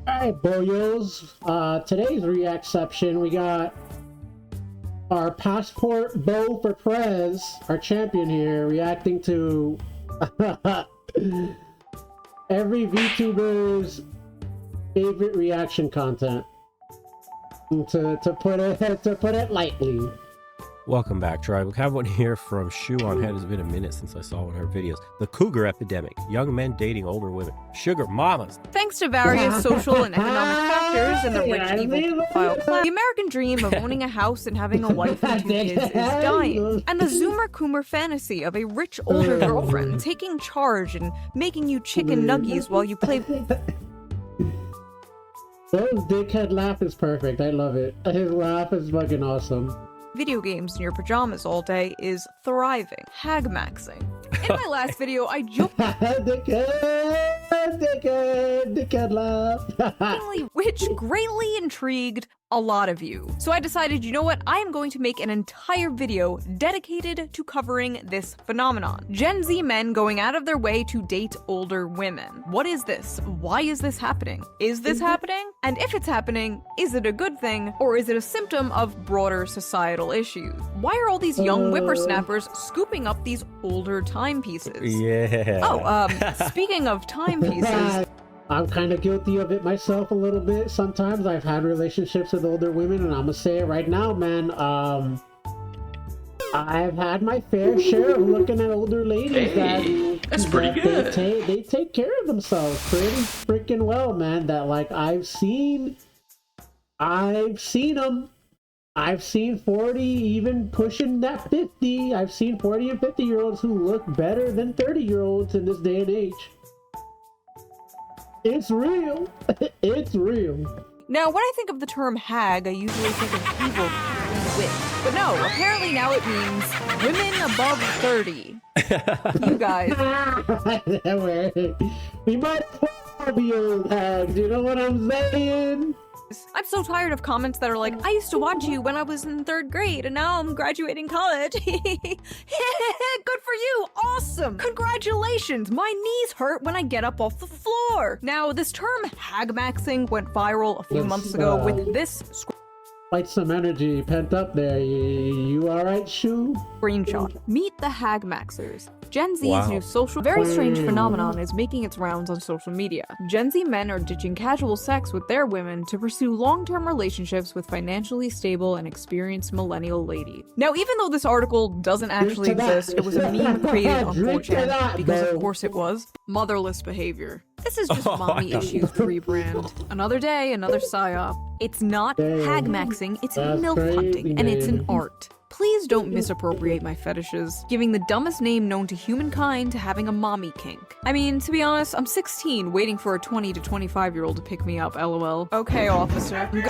Alright, boyos. Today's reactception, we got our passport bow for Prez, our champion here, reacting to every VTuber's favorite reaction content. To put it lightly. Welcome back, tribe. We have one here from Shoeonhead. It's been a minute since I saw one of her videos. The cougar epidemic. Young men dating older women. Sugar mamas. Thanks to various social and economic factors and the rich evil profile class, the American dream of owning a house and having a wife and 2 kids is dying. And the Zoomer Coomer fantasy of a rich older girlfriend taking charge and making you chicken nuggies while you play. Those dickhead laugh is perfect. I love it. His laugh is fucking awesome. Video games in your pajamas all day is thriving. Haggmaxxing. In my last video, I joked dickhead laugh. which greatly intrigued a lot of you. So I decided, you know what? I am going to make an entire video dedicated to covering this phenomenon. Gen Z men going out of their way to date older women. What is this? Why is this happening? Is this happening? And if it's happening, is it a good thing? Or is it a symptom of broader societal issues? Why are all these young whippersnappers scooping up these older timepieces? Yeah. Oh, speaking of timepieces, I'm kind of guilty of it myself a little bit. Sometimes I've had relationships with older women, and I'm gonna say it right now, man. I've had my fair share of looking at older ladies that's pretty good. They take care of themselves pretty freaking well, man. That like I've seen them. I've seen 40, even pushing that 50. I've seen 40 and 50-year-olds who look better than 30-year-olds in this day and age. It's real. It's real. Now, when I think of the term hag, I usually think of evil wit. But no, apparently now it means women above 30. You guys. We might all be old hags, you know what I'm saying? I'm so tired of comments that are like, I used to watch you when I was in 3rd grade and now I'm graduating college. Good for you. Awesome. Congratulations. My knees hurt when I get up off the floor. Now, this term haggmaxxing went viral a few months ago with this Quite some energy pent up there. You all right, Shoe? screenshot. Meet the haggmaxxers. Gen Z's new social, very strange phenomenon is making its rounds on social media. Gen Z men are ditching casual sex with their women to pursue long-term relationships with financially stable and experienced millennial ladies. Now, even though this article doesn't actually exist, it was a meme created on 4chan, because of course it was. Motherless behavior. This is just mommy issues to rebrand. Another day, another psyop. It's not haggmaxxing, it's MILF hunting, and it's an art. Please don't misappropriate my fetishes, giving the dumbest name known to humankind to having a mommy kink. I mean, to be honest, I'm 16, waiting for a 20 to 25-year-old to pick me up, lol. Okay, officer. There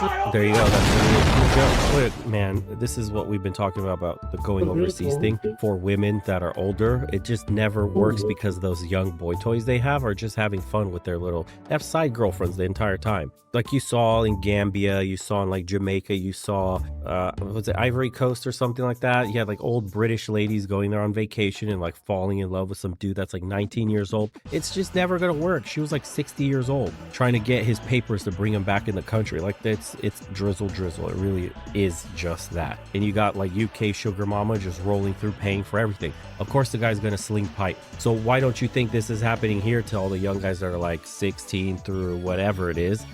you go. That's a really cool joke. Look, man, this is what we've been talking about the going overseas thing. For women that are older, it just never works because those young boy toys they have are just having fun with their little... They have side girlfriends the entire time. Like you saw in Gambia, you saw in like Jamaica, you saw, was it Ivory Coast or something like that? You had like old British ladies going there on vacation and like falling in love with some dude that's like 19 years old. It's just never gonna work. She was like 60 years old trying to get his papers to bring him back in the country. Like it's drizzle. It really is just that. And you got like UK sugar mama just rolling through paying for everything. Of course the guy's gonna sling pipe. So why don't you think this is happening here to all the young guys that are like 16 through whatever it is?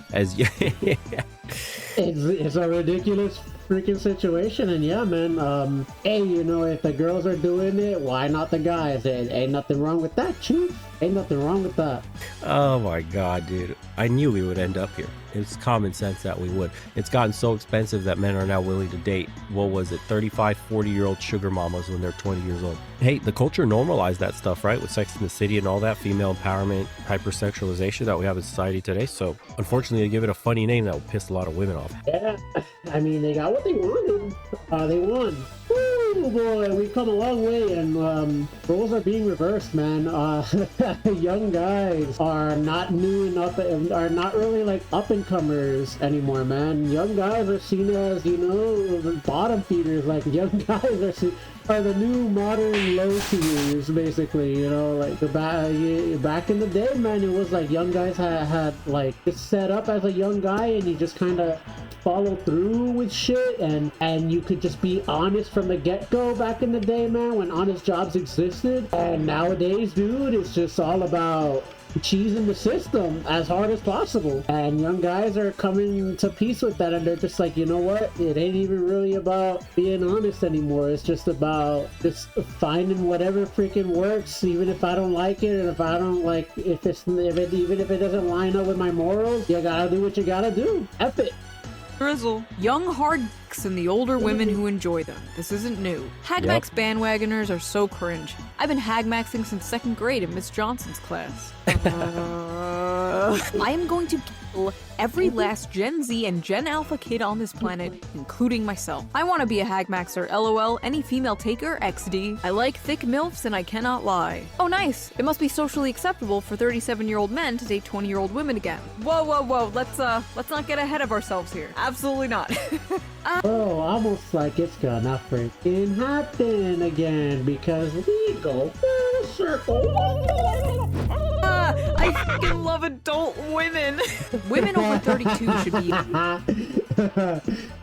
It's a ridiculous freaking situation, and yeah, man, hey, you know, if the girls are doing it, why not the guys? Ain't nothing wrong with that, chief. Ain't nothing wrong with that. Oh my god, dude. I knew we would end up here. It's common sense that we would. It's gotten so expensive that men are now willing to date, what was it, 35, 40-year-old sugar mamas when they're 20 years old. Hey, the culture normalized that stuff, right? With Sex in the City and all that female empowerment, hypersexualization that we have in society today. So, unfortunately, they give it a funny name that will piss a lot of women off. Yeah, I mean, they got what they wanted. They won. Woo! boy, we've come a long way, and roles are being reversed, man. Young guys are not new enough, are not really like up-and-comers anymore, man. Young guys are seen as, you know, bottom feeders. Like, young guys are the new modern low tiers, basically, you know. Like, back in the day, man, it was like young guys had like just set up as a young guy, and you just kind of follow through with shit, and you could just be honest from the get-go back in the day, man, when honest jobs existed. And nowadays, dude, it's just all about cheesing the system as hard as possible, and young guys are coming to peace with that, and they're just like, you know what, it ain't even really about being honest anymore. It's just about just finding whatever freaking works, even if I don't like it, and if I don't like, even if it doesn't line up with my morals, you gotta do what you gotta do. F it. Drizzle. Young hard dicks and the older women who enjoy them. This isn't new. Hagmax bandwagoners are so cringe. I've been hagmaxing since 2nd grade in Miss Johnson's class. I am going to kill every last Gen Z and Gen Alpha kid on this planet, including myself. I want to be a hagmaxer, lol, any female taker, XD. I like thick MILFs and I cannot lie. Oh nice, it must be socially acceptable for 37-year-old men to date 20-year-old women again. Whoa, let's not get ahead of ourselves here. Absolutely not. Oh, almost like it's gonna freaking happen again, because we go full circle. I fucking love adult women. Women over 32 should be.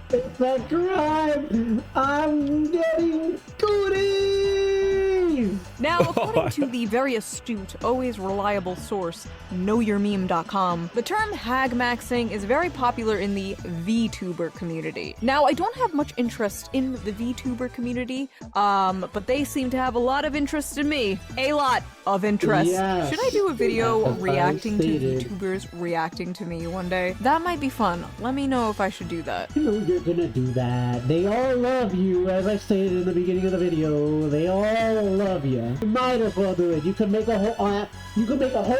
It's a crime. I'm getting goodies. Now, according to the very astute, always reliable source, knowyourmeme.com, the term hagmaxing is very popular in the VTuber community. Now, I don't have much interest in the VTuber community, but they seem to have a lot of interest in me. A lot of interest. Yes. Should I do a video As reacting to stated. VTubers reacting to me one day? That might be fun. Let me know if I should do that. You know you're gonna do that. They all love you, as I stated in the beginning of the video. They all love you. You might as well do it. You could make a whole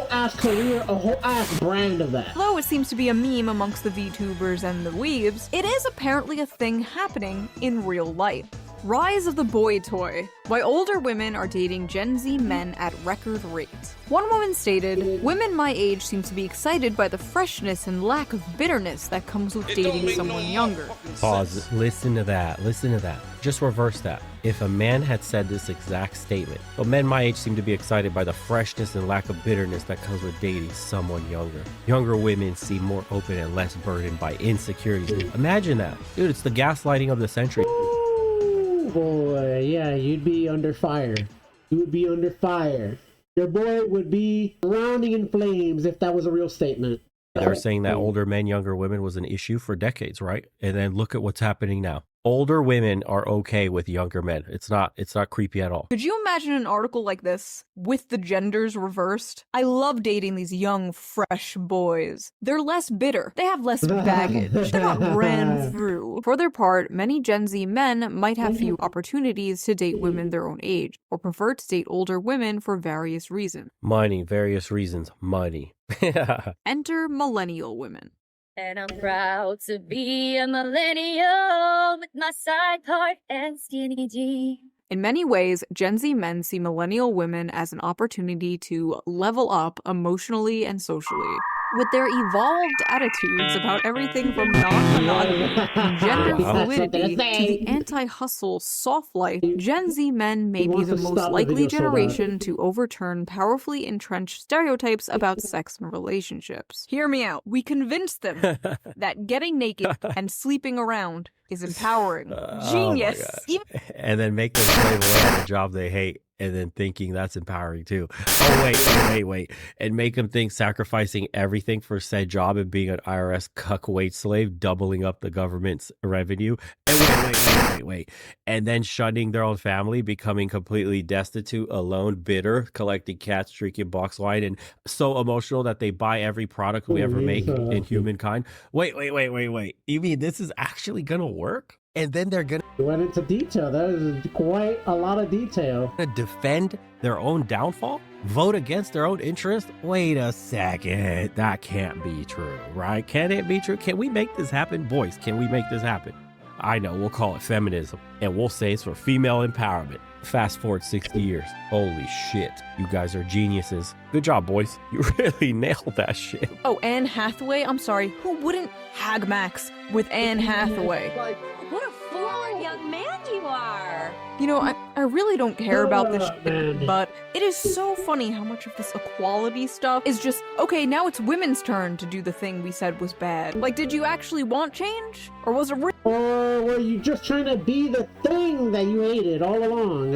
ass career, a whole ass brand of that. Although it seems to be a meme amongst the VTubers and the weebs, it is apparently a thing happening in real life. Rise of the boy toy. Why older women are dating Gen Z men at record rates. One woman stated, "Women my age seem to be excited by the freshness and lack of bitterness that comes with dating someone younger." Pause. Listen to that. Listen to that. Just reverse that. If a man had said this exact statement, but men my age seem to be excited by the freshness and lack of bitterness that comes with dating someone younger. Younger women seem more open and less burdened by insecurities. Imagine that. Dude, it's the gaslighting of the century. Ooh, boy, yeah, you'd be under fire. You would be under fire. Your boy would be drowning in flames if that was a real statement. They were saying that older men, younger women was an issue for decades, right? And then look at what's happening now. Older women are okay with younger men. It's not creepy at all. Could you imagine an article like this with the genders reversed? I love dating these young, fresh boys. They're less bitter. They have less baggage. They're not ran through. For their part, many Gen Z men might have few opportunities to date women their own age, or prefer to date older women for various reasons. Money, various reasons, money. Enter millennial women. And I'm proud to be a millennial with my side part and skinny jeans. In many ways, Gen Z men see millennial women as an opportunity to level up emotionally and socially. With their evolved attitudes about everything from non-monogamy and gender fluidity to the anti-hustle soft life, Gen Z men may be the most likely generation to overturn powerfully entrenched stereotypes about sex and relationships. Hear me out. We convinced them that getting naked and sleeping around is empowering. Genius. Oh and then make them slave away at a job they hate, and then thinking that's empowering too. Oh, wait. And make them think sacrificing everything for said job and being an IRS cuck wage slave, doubling up the government's revenue. And wait. And then shunning their own family, becoming completely destitute, alone, bitter, collecting cats, drinking box wine, and so emotional that they buy every product we ever make in humankind. Wait. You mean this is actually gonna work? And then they're gonna went into detail. That is quite a lot of detail. defend their own downfall? Vote against their own interest? Wait a second. That can't be true, right? Can it be true? Can we make this happen? Boys, can we make this happen? I know, we'll call it feminism, and we'll say it's for female empowerment. Fast forward 60 years. Holy shit. You guys are geniuses. Good job, boys. You really nailed that shit. Oh, Anne Hathaway? I'm sorry. Who wouldn't hagmax with Anne Hathaway? What a forward young man you are. You know, I really don't care about this shit, but it is so funny how much of this equality stuff is just, okay, now it's women's turn to do the thing we said was bad. Like, did you actually want change? Or was it Or were you just trying to be the thing that you hated all along?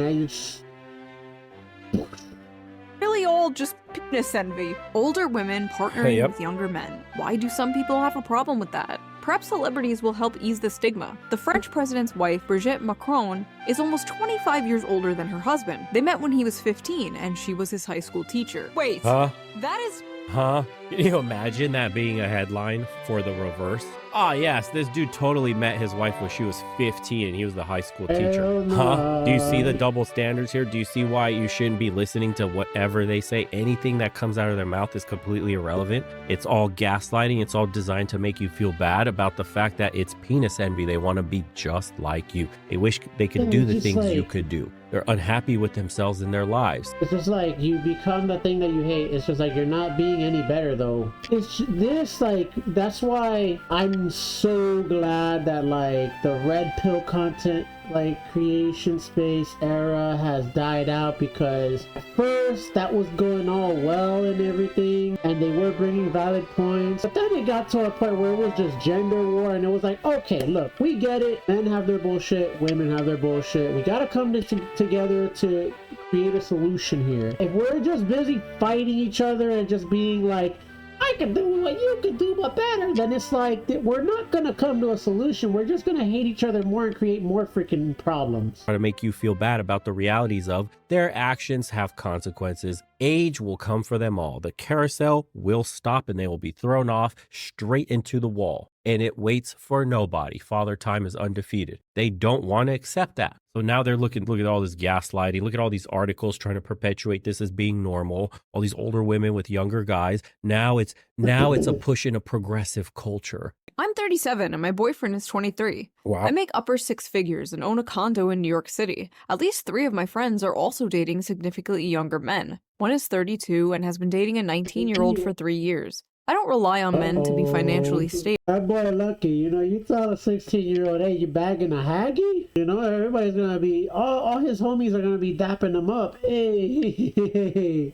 really all just penis envy? Older women partnering with younger men. Why do some people have a problem with that? Perhaps celebrities will help ease the stigma. The French president's wife, Brigitte Macron, is almost 25 years older than her husband. They met when he was 15, and she was his high school teacher. Wait, that is... Huh? Can you imagine that being a headline for the reverse? Oh, yes, this dude totally met his wife when she was 15 and he was the high school teacher. Huh? Do you see the double standards here? Do you see why you shouldn't be listening to whatever they say? Anything that comes out of their mouth is completely irrelevant. It's all gaslighting. It's all designed to make you feel bad about the fact that it's penis envy. They want to be just like you. They wish they could do the things you could do. They're unhappy with themselves and their lives. It's just like you become the thing that you hate. It's just like you're not being any better though. It's this like, that's why I'm so glad that like the red pill content like creation space era has died out, because at first that was going all well and everything and they were bringing valid points, but then it got to a point where it was just gender war and it was like, okay, look, we get it, men have their bullshit, women have their bullshit, we gotta come together to create a solution here. If we're just busy fighting each other and just being like, I can do what you can do but better, then it's like we're not gonna come to a solution. We're just gonna hate each other more and create more freaking problems. Try to make you feel bad about the realities of their actions have consequences. Age will come for them all. The carousel will stop and they will be thrown off straight into the wall. And it waits for nobody. Father Time is undefeated. They don't want to accept that. So now they're look at all this gaslighting. Look at all these articles trying to perpetuate this as being normal. All these older women with younger guys. Now it's a push in a progressive culture. I'm 37 and my boyfriend is 23. Wow. I make upper six figures and own a condo in New York City. At least 3 of my friends are also dating significantly younger men. One is 32 and has been dating a 19-year-old for 3 years. I don't rely on men to be financially stable. That boy lucky, you tell a 16-year-old, hey, you bagging a haggy? Everybody's gonna be, all his homies are gonna be dapping him up. Hey,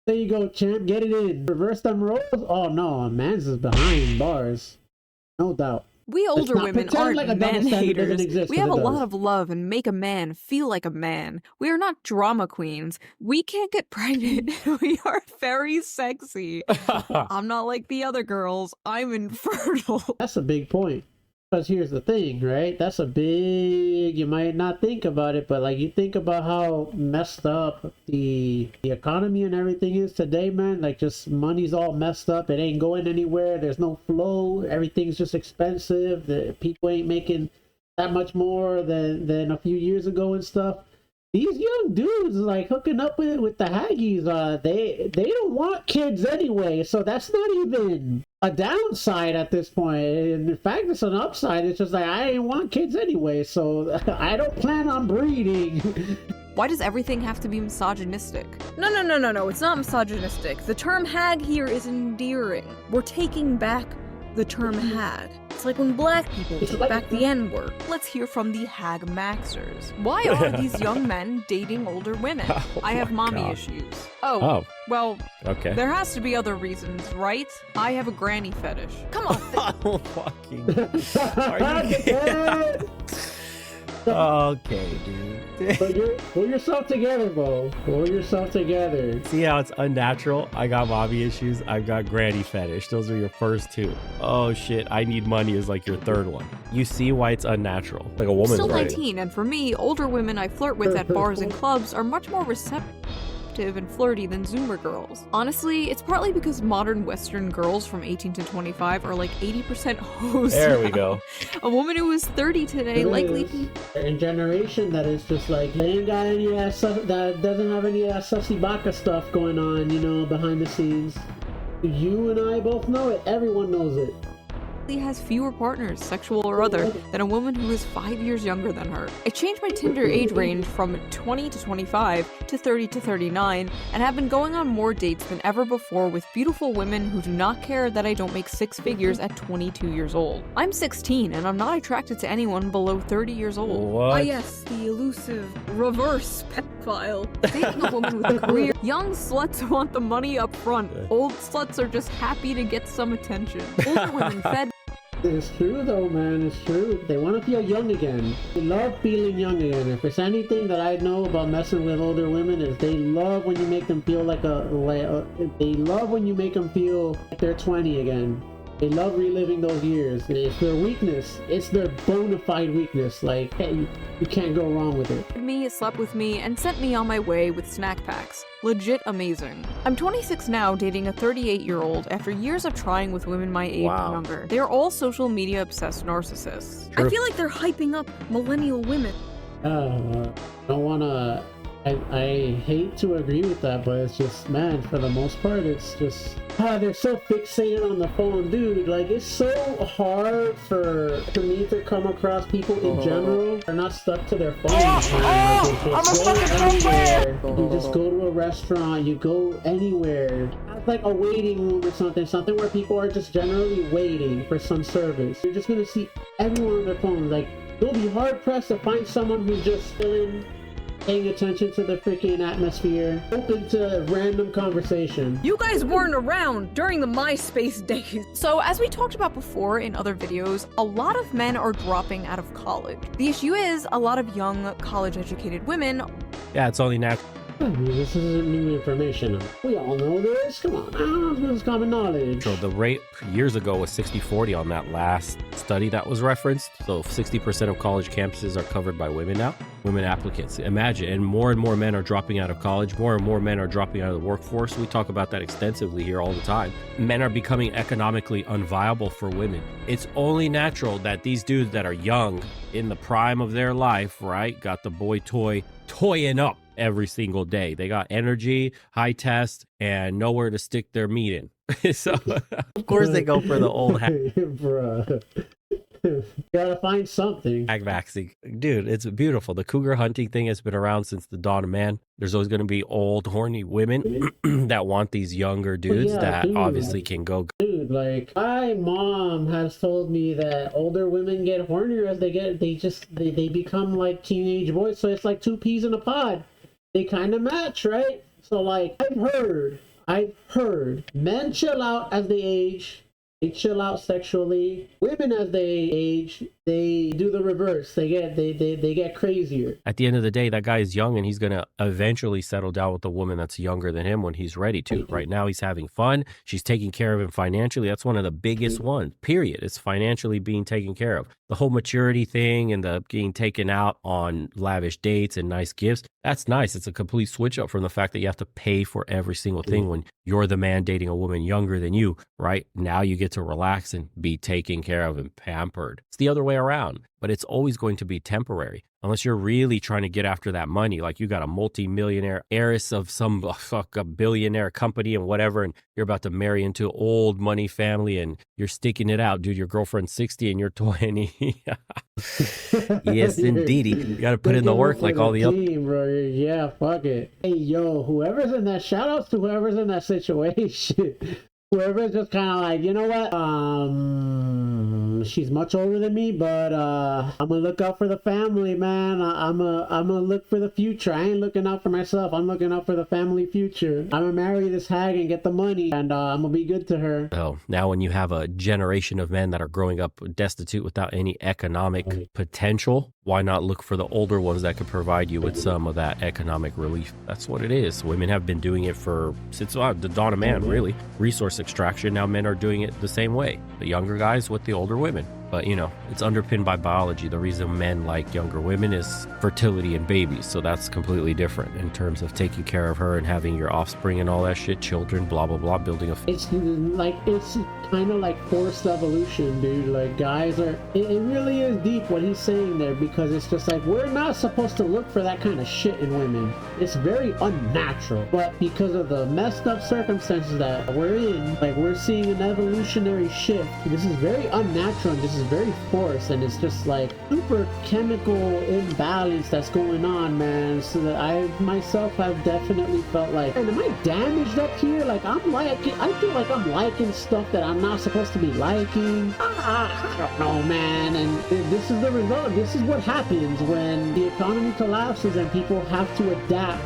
there you go, champ, get it in. Reverse them roles? Oh no, man's is behind bars. No doubt. We older women aren't like man haters. We have a lot of love and make a man feel like a man. We are not drama queens. We can't get pregnant. We are very sexy. I'm not like the other girls. I'm infertile. That's a big point. Because here's the thing, right? That's a big, you might not think about it, but like you think about how messed up the economy and everything is today, man. Like just money's all messed up. It ain't going anywhere. There's no flow. Everything's just expensive. The people ain't making that much more than a few years ago and stuff. These young dudes like hooking up with the haggies, they don't want kids anyway, so that's not even a downside at this point. In fact, it's an upside. It's just like, I didn't want kids anyway, so I don't plan on breeding. Why does everything have to be misogynistic? No, it's not misogynistic. The term hag here is endearing. We're taking back the term hag. It's like when black people took back the N-word. Let's hear from the hag-maxers. Why are these young men dating older women? I have mommy issues. Oh, well, okay. There has to be other reasons, right? I have a granny fetish. Come on. Oh, fucking. Are you okay, dude. Pull yourself together, Bo. Pull yourself together. See how it's unnatural? I got mommy issues. I've got granny fetish. Those are your first 2. Oh shit, I need money is like your 3rd one. You see why it's unnatural? Like a woman's still 19, and for me, older women I flirt with at bars and clubs are much more receptive and flirty than Zoomer girls. Honestly, it's partly because modern Western girls from 18 to 25 are like 80% hoes. There we go. A woman who is 30 today likely a generation that is just like, they ain't got any that doesn't have any sussy baka stuff going on, behind the scenes. You and I both know it. Everyone knows it. has fewer partners, sexual or other, than a woman who is 5 years younger than her. I changed my Tinder age range from 20 to 25 to 30 to 39 and have been going on more dates than ever before with beautiful women who do not care that I don't make 6 figures at 22 years old. I'm 16 and I'm not attracted to anyone below 30 years old. What? Ah yes, the elusive reverse pedophile. Dating a woman with a career. Young sluts want the money up front. Old sluts are just happy to get some attention. Older women fed. It's true though, man. It's true. They want to feel young again. They love feeling young again. If there's anything that I know about messing with older women, is they love when you make them feel they love when you make them feel like they're 20 again. They love reliving those years. It's their weakness. It's their bona fide weakness. Like, hey, you can't go wrong with it. Me, slept with me, and sent me on my way with snack packs. Legit amazing. I'm 26 now, dating a 38-year-old after years of trying with women my age and younger. They are all social media obsessed narcissists. True. I feel like they're hyping up millennial women. Don't wanna. I hate to agree with that, but it's just, man, for the most part, it's just, they're so fixated on the phone, dude. Like, it's so hard for me to come across people in general. They're not stuck to their phones. You just go to a restaurant, you go anywhere. It's like a waiting room or something where people are just generally waiting for some service. You're just gonna see everyone on their phone. Like, you'll be hard pressed to find someone who's just paying attention to the freaking atmosphere, open to random conversation. You guys weren't around during the MySpace days. So as we talked about before in other videos, a lot of men are dropping out of college. The issue is a lot of young college-educated women. Yeah, it's only natural. This isn't new information. We all know this. Come on, this is common knowledge. So the rate years ago was 60-40 on that last study that was referenced. So 60% of college campuses are covered by women now, women applicants. Imagine, and more men are dropping out of college. More and more men are dropping out of the workforce. We talk about that extensively here all the time. Men are becoming economically unviable for women. It's only natural that these dudes that are young, in the prime of their life, right, got the boy toying up every single day. They got energy, high test, and nowhere to stick their meat in. So of course they go for the old Bruh. You gotta find something. haggmaxxing. Dude, it's beautiful. The cougar hunting thing has been around since the dawn of man. There's always going to be old, horny women that want these younger dudes obviously can go. Dude, like, my mom has told me that older women get hornier as they become like teenage boys. So it's like two peas in a pod. They kind of match, right? So, like, I've heard men chill out as they age. They chill out sexually. Women, as they age, they do the reverse. They get crazier. At the end of the day, that guy is young and he's going to eventually settle down with a woman that's younger than him when he's ready to. Right now, he's having fun. She's taking care of him financially. That's one of the biggest ones, period. It's financially being taken care of. The whole maturity thing and the getting taken out on lavish dates and nice gifts, that's nice. It's a complete switch up from the fact that you have to pay for every single thing when you're the man dating a woman younger than you, right? Now you get to relax and be taken care of and pampered. It's the other way around, but it's always going to be temporary unless you're really trying to get after that money. Like you got a multi-millionaire heiress of some a billionaire company and whatever, and you're about to marry into an old money family and you're sticking it out, dude. Your girlfriend's 60 and you're 20. Yes, indeed. You got to put in the work like all the other. Bro. Yeah, fuck it. Hey, yo, whoever's in that, shout outs to whoever's in that situation. Whoever's just kind of like, you know what? She's much older than me, but I'm gonna look out for the family, man. I'm gonna look for the future. I ain't looking out for myself. I'm looking out for the family future. I'm gonna marry this hag and get the money, and I'm gonna be good to her. So now when you have a generation of men that are growing up destitute without any economic potential, why not look for the older ones that could provide you with some of that economic relief? That's what it is. Women have been doing it since the dawn of man, really. Resource extraction. Now men are doing it the same way. The younger guys with the older women. But, you know, it's underpinned by biology. The reason men like younger women is fertility and babies. So that's completely different in terms of taking care of her and having your offspring and all that shit, children, blah, blah, blah, building a... It's kind of like forced evolution, dude. Like, guys are... It really is deep what he's saying there, because it's just like, we're not supposed to look for that kind of shit in women. It's very unnatural. But because of the messed up circumstances that we're in, like, we're seeing an evolutionary shift. This is very unnatural, and this is very forced, and it's just like super chemical imbalance that's going on, man. So that I myself have definitely felt like, and am I damaged up here? Like, I feel like I'm liking stuff that I'm not supposed to be liking. I don't know, man. And this is the result. This is what happens when the economy collapses and people have to adapt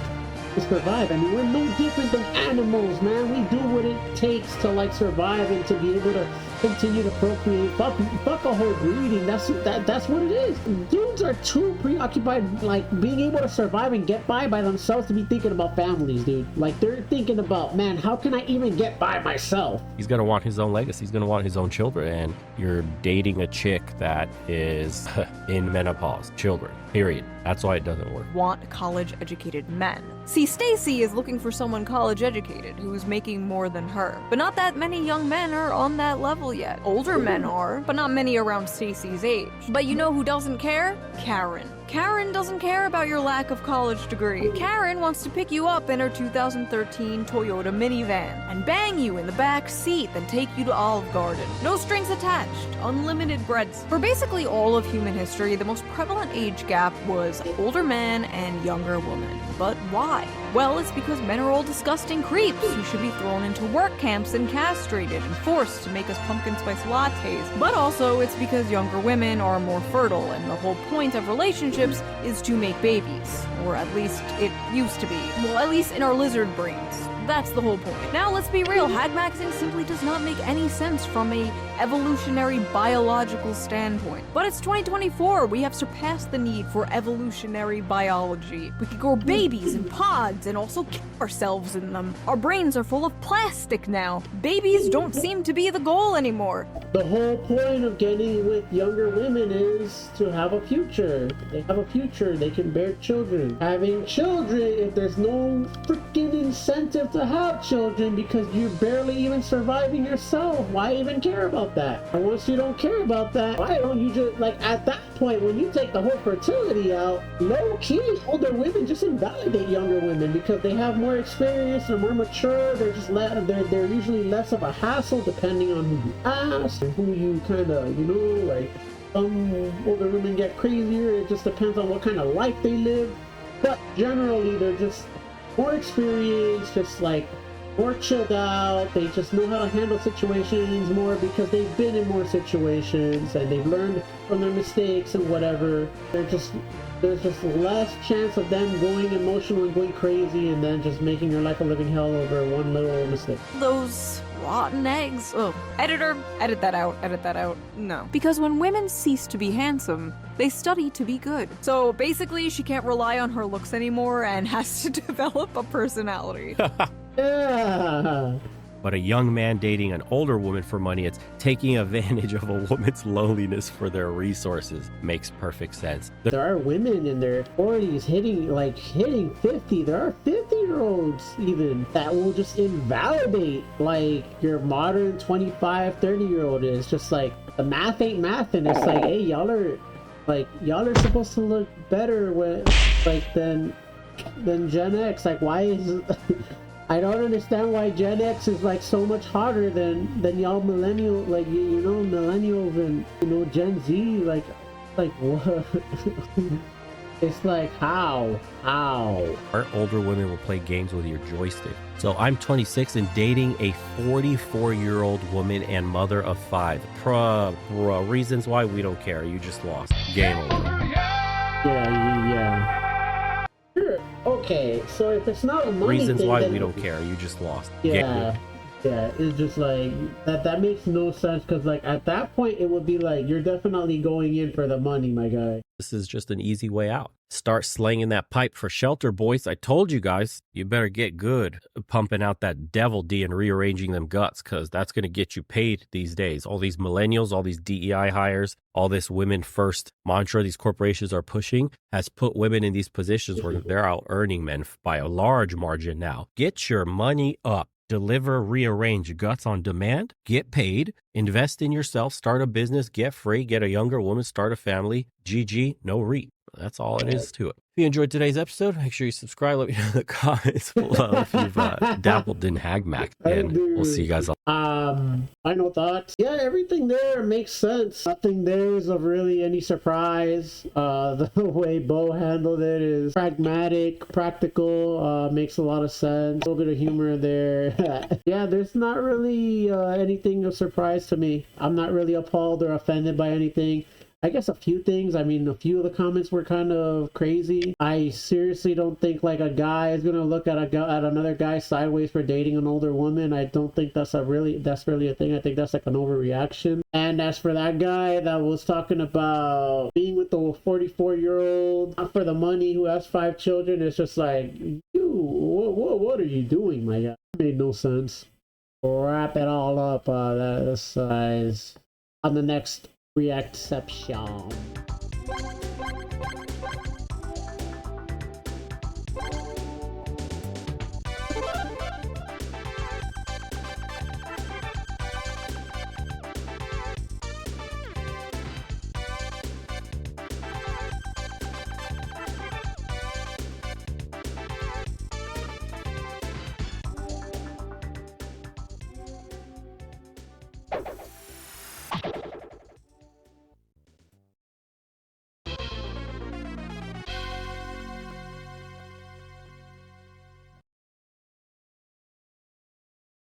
to survive. I mean, we're no different than animals, man. We do what it takes to like survive and to be able to continue to procreate. Fuck a whole breeding. That's what it is. Dudes are too preoccupied like being able to survive and get by themselves to be thinking about families, dude. Like, they're thinking about, man, how can I even get by myself? He's gonna want his own legacy. He's gonna want his own children. And you're dating a chick that is in menopause. Children. Period. That's why it doesn't work. Want college-educated men. See, Stacy is looking for someone college-educated who is making more than her. But not that many young men are on that level yet. Older men are, but not many around Stacy's age. But you know who doesn't care? Karen. Karen doesn't care about your lack of college degree. Karen wants to pick you up in her 2013 Toyota minivan and bang you in the back seat, then take you to Olive Garden. No strings attached, unlimited breads. For basically all of human history, the most prevalent age gap was older men and younger women. But why? Well, it's because men are all disgusting creeps who should be thrown into work camps and castrated and forced to make us pumpkin spice lattes. But also, it's because younger women are more fertile, and the whole point of relationships is to make babies. Or at least it used to be. Well, at least in our lizard brains. That's the whole point. Now, let's be real, haggmaxxing simply does not make any sense from a evolutionary biological standpoint. But it's 2024, we have surpassed the need for evolutionary biology. We can grow babies in pods and also kill ourselves in them. Our brains are full of plastic now. Babies don't seem to be the goal anymore. The whole point of getting with younger women is to have a future. They have a future, they can bear children. Having children, if there's no freaking incentive to have children because you're barely even surviving yourself, why even care about that? And once you don't care about that, why don't you just, like, at that point, when you take the whole fertility out, low key, older women just invalidate younger women because they have more experience, they're more mature, they're just they're usually less of a hassle depending on who you ask and who you kind of, you know, like, some older women get crazier. It just depends on what kind of life they live, but generally they're just more experienced, just like more chilled out. They just know how to handle situations more because they've been in more situations and they've learned from their mistakes and whatever. There's just less chance of them going emotional and going crazy and then just making your life a living hell over one little mistake. Those rotten eggs. Oh, editor, edit that out. No. Because when women cease to be handsome, they study to be good. So basically, she can't rely on her looks anymore and has to develop a personality. Yeah. But a young man dating an older woman for money, it's taking advantage of a woman's loneliness for their resources. Makes perfect sense. There are women in their 40s hitting 50. There are 50-year-olds even that will just invalidate like your modern 25, 30-year-old is. Just like, the math ain't math, and it's like, hey, y'all are supposed to look better than Gen X. Like, why is I don't understand why Gen X is like so much harder than y'all millennial, like, you know, millennials and, you know, Gen Z, like what? It's like, how? Our older women will play games with your joystick. So I'm 26 and dating a 44-year-old woman and mother of 5. Reasons why we don't care. You just lost. Game over. Yeah. Sure. Okay, so if it's not a money Reasons thing, why then... we don't care. You just lost. Yeah. Yeah, it's just like that makes no sense, because like at that point it would be like you're definitely going in for the money, my guy. This is just an easy way out. Start slanging that pipe for shelter, boys. I told you guys, you better get good pumping out that devil D and rearranging them guts, because that's going to get you paid these days. All these millennials, all these DEI hires, all this women first mantra these corporations are pushing has put women in these positions where they're out earning men by a large margin now. Get your money up. Deliver, rearrange guts on demand, get paid, invest in yourself, start a business, get free, get a younger woman, start a family. GG, no reap. That's all it is to it. If you enjoyed today's episode, make sure you subscribe. Let me know in the comments below if you've dabbled in haggmaxxing. And we'll see you guys on. Final thoughts. Yeah, everything there makes sense. Nothing there is of really any surprise. The way Bo handled it is pragmatic, practical, makes a lot of sense. A little bit of humor there. Yeah, there's not really anything of surprise to me. I'm not really appalled or offended by anything. I guess a few things. I mean, a few of the comments were kind of crazy. I seriously don't think like a guy is gonna look at another guy sideways for dating an older woman. I don't think that's really a thing. I think that's like an overreaction. And as for that guy that was talking about being with the 44-year-old, not for the money, who has 5 children, it's just like, what are you doing, my guy? It made no sense. Wrap it all up. This is on the next reactception.